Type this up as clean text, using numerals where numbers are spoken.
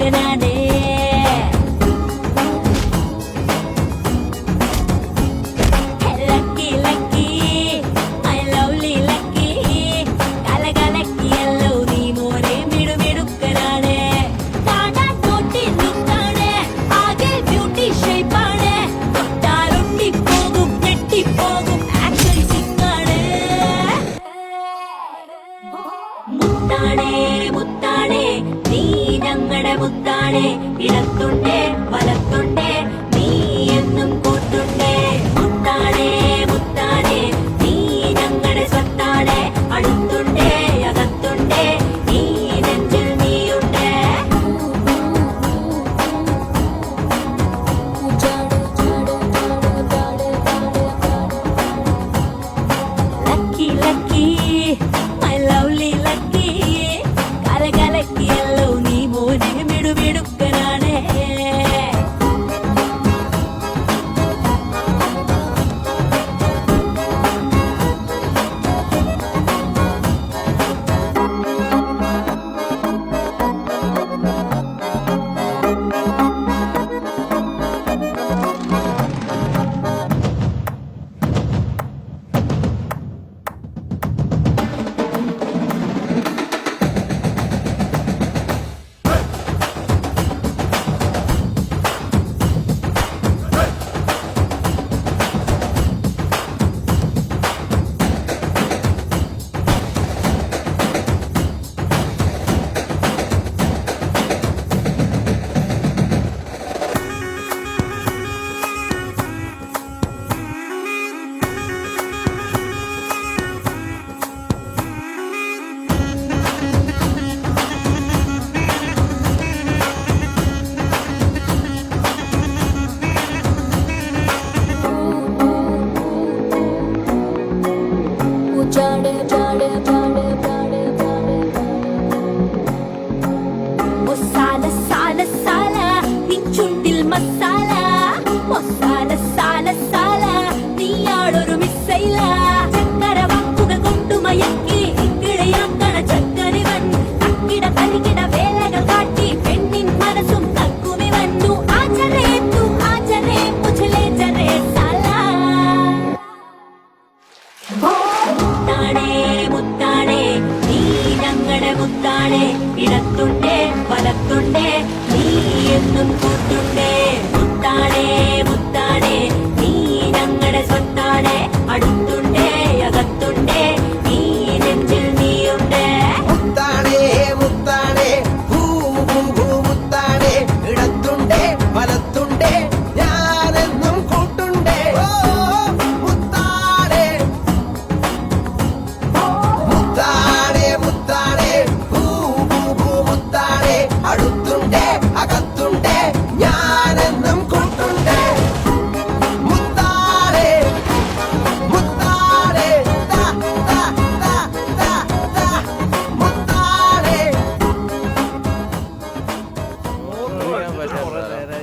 മിടുക്കനാണേ lucky lucky I lovely lucky കലകലക്കിയല്ലോ നീ മോനെ മിടുമിടുക്കനാണേ കാണാൻ തോട്ടി ലുക്കാണ് ആകെ ബ്യൂട്ടി ഷേപ്പാണ് തൊട്ടാലൊട്ടിപ്പോകും ഞെട്ടിപ്പോകും ആക്ഷൻ സിക്കാണ് മുത്താണേ മുത്താണേ നീ ഞങ്ങളുടെ മുത്താണേ ഇടത്തുണ്ടേ വലത്തുണ്ടേ നീ എന്നും കൂട്ടുണ്ടേ മുത്താണേ മുത്താണേ നീ ഞങ്ങളുടെ സ്വത്താണേ അടുത്തുണ്ടേ അകത്തുണ്ടേ നീ നെഞ്ചിൽ നീയുണ്ടേ lucky lucky my lovely lucky കലകലക്കിയല്ലോ നീ മോനെ മിടുമിടുക്കനാണേ മസാല സാല സാല നീ ചുണ്ടിൽ മസാല മസാല സാല സാല നീയാളൊരു മിസൈല ചക്കര വാക്കുകൾ കൊണ്ടു മയക്കി ഇക്കിടയാക്കണ ചക്കരിവൻ തക്കിട കലികിട വേലകൾ കാട്ടി പെണ്ണിൻ മനസ്സും തക്കുമി വന്നു ആചരേ തു ആചരേ മുझले ജരേ സാല മുത്താണേ മുത്താണേ നീ ഞങ്ങളുടെ മുത്താണേ ഇടത്തുണ്ടേ വലത്തുണ്ടേ നീ എന്നും കൂട്ടുണ്ടേ മുത്താണേ മുത്താണേ നീ ഞങ്ങളുടെ സ്വത്താണേ അടുത്തുണ്ടേ അകത്തുണ്ടേ നീ നെഞ്ചിൽ നീയുണ്ടേ മുത്താണേ മുത്താണേ ഭൂ ഭൂ ഭൂ മുത്താണേ ഇടത്തുണ്ടേ വലത്തുണ്ടേ ഞാനെന്നും കൂട്ടുണ്ടേ ഓ മുത്താണേ മുത്താണേ മുത്താണേ ഭൂ ഭൂ ഭൂ മുത്താണേ അടുത്തുണ്ടേ അകത്തുണ്ടേ